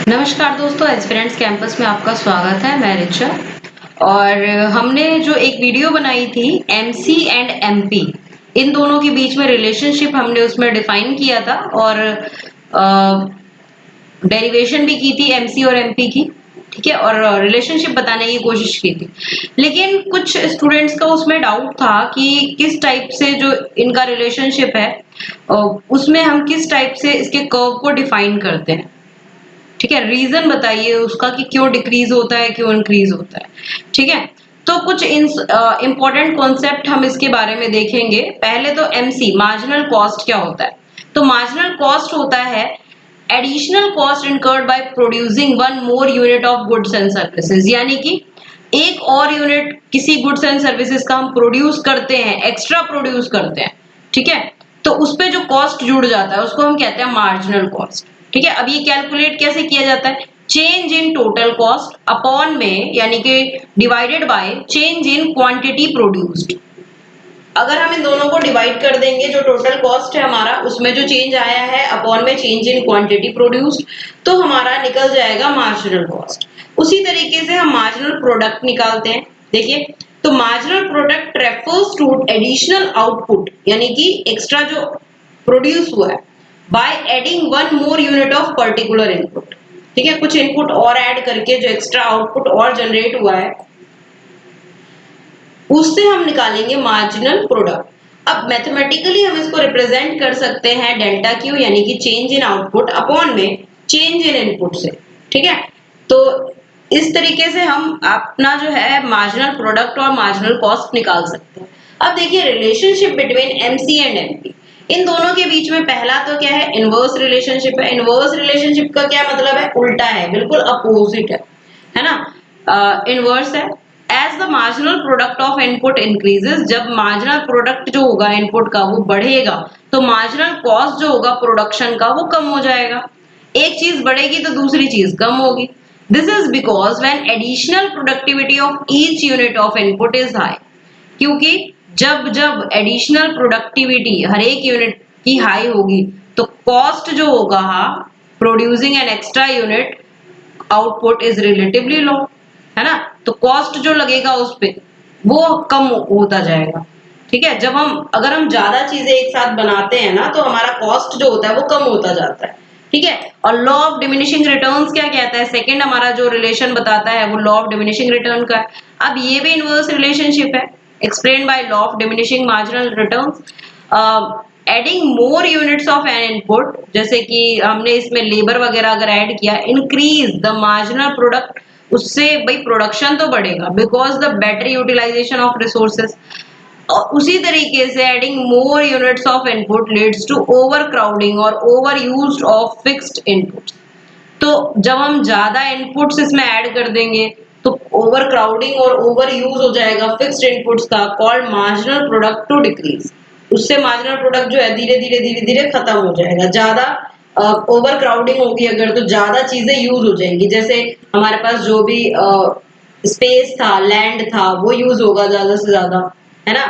नमस्कार दोस्तों, aspirants campus में आपका स्वागत है। मैं रिचा। और हमने जो एक वीडियो बनाई थी एमसी एंड एमपी, इन दोनों के बीच में रिलेशनशिप हमने उसमें डिफाइन किया था और डेरिवेशन भी की थी एमसी और एमपी की। ठीक है, और रिलेशनशिप बताने की कोशिश की थी। लेकिन कुछ स्टूडेंट्स का उसमें डाउट था कि किस टाइप से जो इनका रिलेशनशिप है उसमें हम किस टाइप से इसके कर्व को डिफाइन करते हैं। ठीक है, रीजन बताइए उसका कि क्यों डिक्रीज होता है, क्यों इंक्रीज होता है। ठीक है, तो कुछ इंपॉर्टेंट कॉन्सेप्ट हम इसके बारे में देखेंगे। पहले तो एमसी मार्जिनल कॉस्ट क्या होता है। तो मार्जिनल कॉस्ट होता है additional cost incurred by producing one more unit of goods and services, यानी कि एक और यूनिट किसी गुड्स एंड सर्विसेज का हम प्रोड्यूस करते हैं, एक्स्ट्रा प्रोड्यूस करते हैं। ठीक है, तो उस पे जो कॉस्ट जुड़ जाता है उसको हम कहते हैं मार्जिनल कॉस्ट। ठीक है, अब ये कैलकुलेट कैसे किया जाता है, change in total cost upon में, यानी कि divided by change in quantity produced. अगर हम इन दोनों को डिवाइड कर देंगे, जो टोटल कॉस्ट है हमारा उसमें जो चेंज आया है अपॉन में चेंज इन क्वांटिटी प्रोड्यूस्ड, तो हमारा निकल जाएगा मार्जिनल कॉस्ट। उसी तरीके से हम मार्जिनल प्रोडक्ट निकालते हैं। देखिए, तो marginal product refers to additional output, यानी कि एक्स्ट्रा जो प्रोड्यूस हुआ है by adding one more unit of particular input. ठीक है, कुछ इनपुट और ऐड करके जो एक्स्ट्रा आउटपुट और जनरेट हुआ है उससे हम निकालेंगे मार्जिनल प्रोडक्ट। अब मैथमेटिकली हम इसको रिप्रेजेंट कर सकते हैं डेल्टा क्यू, यानी कि चेंज इन आउटपुट अपॉन में चेंज इन इनपुट से। ठीक है, तो इस तरीके से हम अपना जो है मार्जिनल प्रोडक्ट और मार्जिनल कॉस्ट निकाल सकते हैं। अब देखिए relationship between MC and MP, इन दोनों के बीच में पहला तो क्या है, इनवर्स रिलेशनशिप है। इनवर्स रिलेशनशिप का क्या मतलब है, उल्टा है, बिल्कुल अपोजिट है ना। इनवर्स है as the marginal product of input increases, जब मार्जिनल प्रोडक्ट जो होगा इनपुट का वो बढ़ेगा तो मार्जिनल कॉस्ट जो होगा प्रोडक्शन का वो कम हो जाएगा। एक चीज बढ़ेगी तो दूसरी चीज कम होगी। This is because when additional productivity of each unit of input is high, क्योंकि जब जब एडिशनल प्रोडक्टिविटी हर एक यूनिट की हाई होगी तो कॉस्ट जो होगा producing an extra unit output is relatively low, है ना। तो कॉस्ट जो लगेगा उस पे वो कम होता जाएगा। ठीक है, जब हम अगर हम ज्यादा चीजें एक साथ बनाते हैं ना तो हमारा कॉस्ट जो होता है वो कम होता जाता है। ठीक है, और लॉ ऑफ डिमिनिशिंग रिटर्न्स क्या कहता है, सेकंड हमारा जो रिलेशन बताता है वो लॉ ऑफ डिमिनिशिंग रिटर्न का है। अब ये भी इनवर्स रिलेशनशिप है, explain by law of diminishing marginal returns. Adding more units of N input, जैसे कि हमने इसमें लेबर वगैरह अगर ऐड किया, इंक्रीज द मार्जिनल प्रोडक्ट, उससे भाई प्रोडक्शन तो बढ़ेगा because the better utilization of resources. और उसी तरीके से adding more units of input leads to over crowding और over use of fixed inputs. तो जब हम ज्यादा इनपुट्स इसमें ऐड कर देंगे तो ओवर क्राउडिंग और ओवर यूज हो जाएगा फिक्स्ड इनपुट्स का, called marginal product to decrease. उससे मार्जिनल प्रोडक्ट जो है धीरे धीरे खत्म हो जाएगा। ज्यादा ओवर क्राउडिंग होगी अगर तो ज्यादा चीजें यूज हो जाएंगी, जैसे हमारे पास जो भी स्पेस था, लैंड था, वो यूज होगा ज्यादा से ज्यादा, है ना।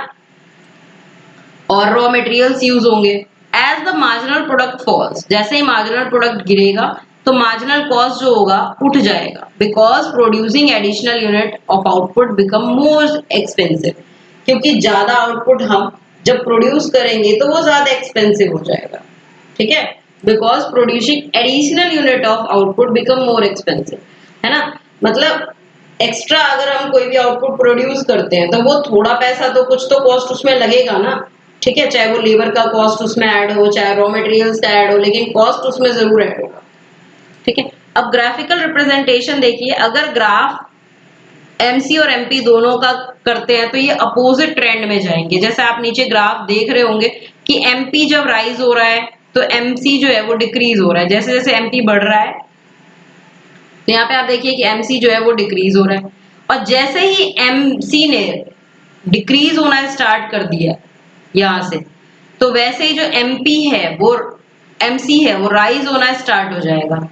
और रॉ मटेरियल्स यूज होंगे। As the marginal product falls, जैसे ही मार्जिनल प्रोडक्ट गिरेगा तो मार्जिनल कॉस्ट जो होगा उठ जाएगा, because producing additional unit of output become more expensive, क्योंकि ज्यादा आउटपुट हम जब प्रोड्यूस करेंगे तो वो ज्यादा एक्सपेंसिव हो जाएगा। ठीक है, because producing additional unit of output become more expensive, है ना। मतलब एक्स्ट्रा अगर हम कोई भी आउटपुट प्रोड्यूस करते हैं तो वो थोड़ा पैसा तो कुछ तो कॉस्ट उसमें लगेगा ना। ठीक है, चाहे वो लेबर का कॉस्ट उसमें ऐड हो, चाहे रॉ मटेरियल्स का ऐड हो, लेकिन कॉस्ट उसमें जरूर ऐड होगा। ठीक है, अब ग्राफिकल रिप्रेजेंटेशन देखिए, अगर ग्राफ एमसी और एमपी दोनों का करते हैं तो ये अपोजिट ट्रेंड में जाएंगे। जैसे आप नीचे ग्राफ देख रहे होंगे कि एमपी जब राइज हो रहा है तो एमसी जो है वो डिक्रीज हो रहा है। जैसे जैसे एमपी बढ़ रहा है तो यहाँ पे आप देखिए कि एमसी जो है वो डिक्रीज हो रहा है, और जैसे ही एमसी ने डिक्रीज होना स्टार्ट कर दिया यहाँ से, तो वैसे ही जो एमपी है वो एमसी है वो राइज होना स्टार्ट हो जाएगा।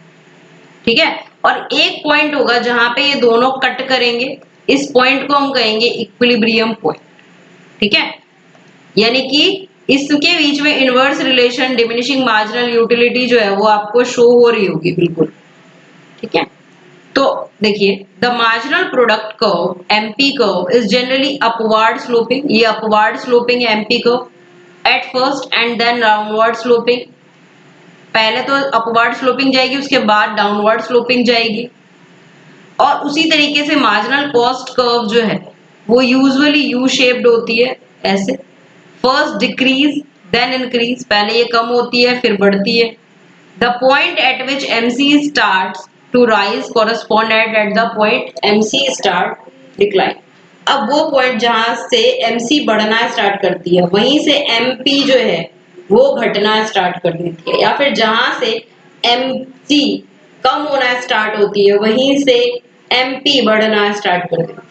ठीक है, और एक पॉइंट होगा जहां पे ये दोनों कट करेंगे, इस पॉइंट को हम कहेंगे इक्विलिब्रियम पॉइंट। ठीक है, यानी कि इसके बीच में inverse relation diminishing marginal utility जो है वो आपको शो हो रही होगी बिल्कुल। ठीक है। तो देखिए the marginal product curve MP curve is generally upward sloping, ये अपवर्ड स्लोपिंग है MP curve at first and then downward sloping, पहले तो अपवर्ड स्लोपिंग जाएगी उसके बाद डाउनवर्ड स्लोपिंग जाएगी। और उसी तरीके से मार्जिनल कॉस्ट कर्व जो है वो यूजुअली यू शेप्ड होती है ऐसे, फर्स्ट डिक्रीज देन इंक्रीज, पहले ये कम होती है फिर बढ़ती है। The point at which MC starts to rise corresponded at the point MC start decline। अब वो पॉइंट जहां से MC बढ़ना स्टार्ट करती है वहीं से MP जो है वो घटना स्टार्ट कर देती है, या फिर जहां से MC कम होना स्टार्ट होती है वहीं से MP बढ़ना स्टार्ट कर देती है।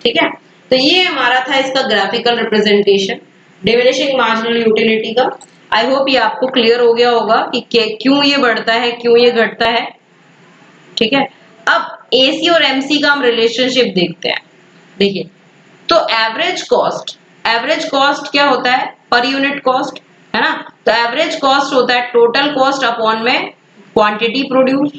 ठीक है, तो ये हमारा था इसका graphical representation diminishing marginal utility का। आई होप ये आपको क्लियर हो गया होगा कि क्यों ये बढ़ता है क्यों ये घटता है। ठीक है, अब एसी और एमसी का हम रिलेशनशिप देखते हैं। देखिए तो एवरेज कॉस्ट क्या होता है, पर यूनिट कॉस्ट है ना। तो एवरेज कॉस्ट होता है टोटल कॉस्ट अपॉन में क्वांटिटी प्रोड्यूस।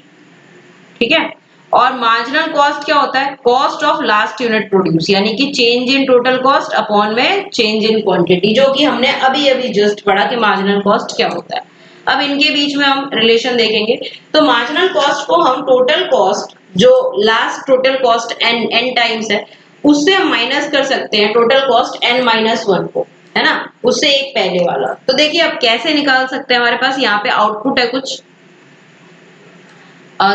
ठीक है, और मार्जिनल कॉस्ट क्या होता है, cost of last unit produce, यानी कि change in total cost upon में चेंज इन क्वांटिटी, जो कि हमने अभी अभी जस्ट पढ़ा कि मार्जिनल कॉस्ट क्या होता है। अब इनके बीच में हम रिलेशन देखेंगे। तो मार्जिनल कॉस्ट को हम टोटल कॉस्ट जो last total cost N times है उससे हम माइनस कर सकते हैं टोटल कॉस्ट n-1 को, है ना, उससे एक पहले वाला। तो देखिए अब कैसे निकाल सकते हैं, हमारे पास यहाँ पे आउटपुट है कुछ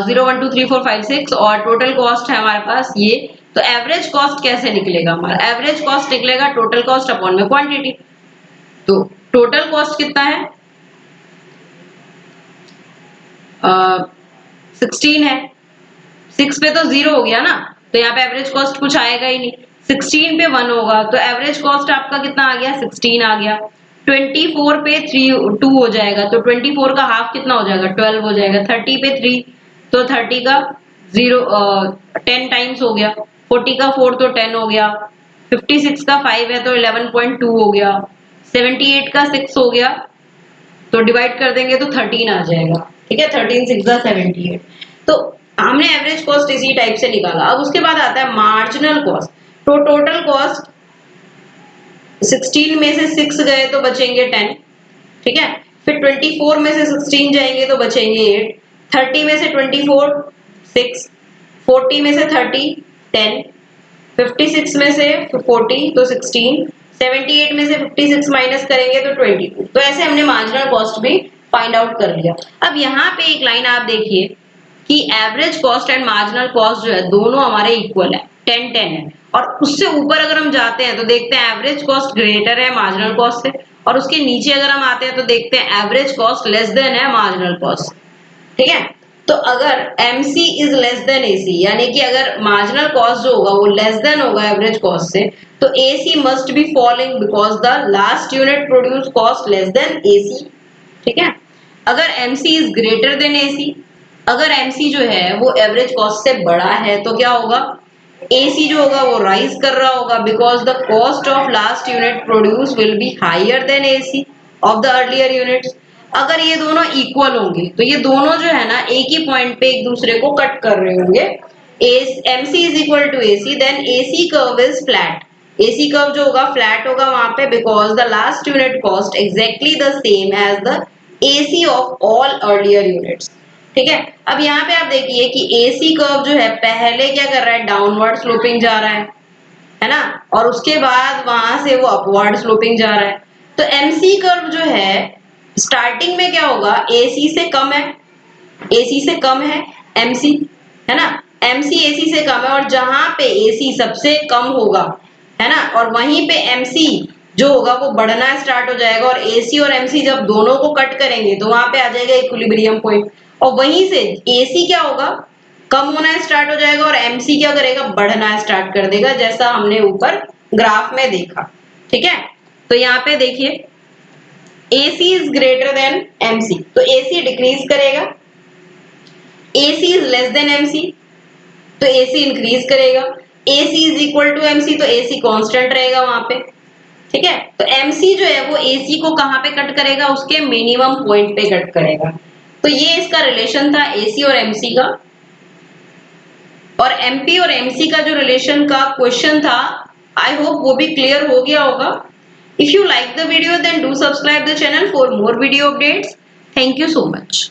0 1 2 3 4 5 6 और टोटल कॉस्ट है हमारे पास ये। तो एवरेज कॉस्ट कैसे निकलेगा, हमारा एवरेज कॉस्ट निकलेगा टोटल कॉस्ट अपॉन में क्वांटिटी। तो टोटल कॉस्ट कितना है 16 है, 6 पे तो 0 हो गया ना, तो यहाँ पे एवरेज कॉस्ट कुछ आएगा ही नहीं। 16 पे 1 होगा तो एवरेज कॉस्ट आपका कितना आ गया 16 आ गया। 24 पे 2 हो जाएगा तो 24 का हाफ कितना हो जाएगा 12 हो जाएगा। 30 पे 3 तो 30 का 10 टाइम्स हो गया। 40 का 4 तो 10 हो गया। 56 का 5 है तो 11.2 हो गया। 78 का 6 हो गया तो डिवाइड कर देंगे तो 13 आ जाएगा। ठीक है, 13 6 78। तो हमने एवरेज कॉस्ट इसी टाइप से निकाला। अब उसके बाद आता है मार्जिनल कॉस्ट। तो टोटल कॉस्ट 16 में से 6 गए तो बचेंगे 10। ठीक है, फिर 24 में से 16 जाएंगे तो बचेंगे 8। 30 में से 24 6, 40 में से 30 10, 56 में से 40 तो 16, 78 में से 56 माइनस करेंगे तो 22। तो ऐसे हमने मार्जिनल कॉस्ट भी फाइंड आउट कर लिया। अब यहाँ पे एक लाइन आप देखिए कि average cost and marginal cost जो है दोनों हमारे इक्वल है, 10-10 है। और उससे ऊपर अगर हम जाते हैं तो देखते हैं एवरेज कॉस्ट ग्रेटर है मार्जिनल कॉस्ट से, और उसके नीचे अगर हम आते हैं तो देखते हैं एवरेज कॉस्ट लेस देन है मार्जिनल कॉस्ट। ठीक है, तो अगर MC is less then AC, यानी कि अगर मार्जिनल कॉस्ट जो होगा वो लेस देन होगा एवरेज कॉस्ट से, तो AC must be following because the last unit produce cost less than AC। ठीक है, अगर MC is greater then AC, अगर MC जो है वो एवरेज कॉस्ट से बड़ा है तो क्या होगा, AC जो होगा वो राइज कर रहा होगा because the cost of last unit produce will be higher than AC of the earlier units. अगर ये दोनों इक्वल होंगे तो ये दोनों जो है ना एक ही पॉइंट पे एक दूसरे को कट कर रहे होंगे। MC is equal to AC, then AC curve is flat. AC curve जो होगा फ्लैट होगा वहां पे because the last unit cost exactly the same as the AC of all earlier units. ठीक है, अब यहाँ पे आप देखिए कि AC कर्व जो है पहले क्या कर रहा है, डाउनवर्ड स्लोपिंग जा रहा है ना, और उसके बाद वहां से वो अपवर्ड स्लोपिंग जा रहा है। तो MC कर्व जो है स्टार्टिंग में क्या होगा, AC से कम है, AC से कम है MC, है ना, MC AC से कम है, और जहां पे AC सबसे कम होगा है ना, और वहीं पे MC जो होगा वो बढ़ना स्टार्ट हो जाएगा, और AC और MC जब दोनों को कट करेंगे तो वहां पे आ जाएगा इक्विलिब्रियम पॉइंट, और वहीं से AC क्या होगा, कम होना स्टार्ट हो जाएगा, और MC क्या करेगा, बढ़ना स्टार्ट कर देगा, जैसा हमने ऊपर ग्राफ में देखा। ठीक है, तो यहाँ पे देखिए AC is greater than MC, तो AC डिक्रीज करेगा। AC is less than MC, तो AC इंक्रीज करेगा। AC is equal to MC, तो AC कांस्टेंट रहेगा वहां पे। ठीक है, तो MC जो है वो AC को कहां पे कट करेगा, उसके मिनिमम पॉइंट पे कट करेगा। तो ये इसका रिलेशन था AC और MC का। और एमपी और एमसी का जो रिलेशन का क्वेश्चन था, आई होप वो भी क्लियर हो गया होगा। If you like the video then do subscribe the channel for more video updates. Thank you so much.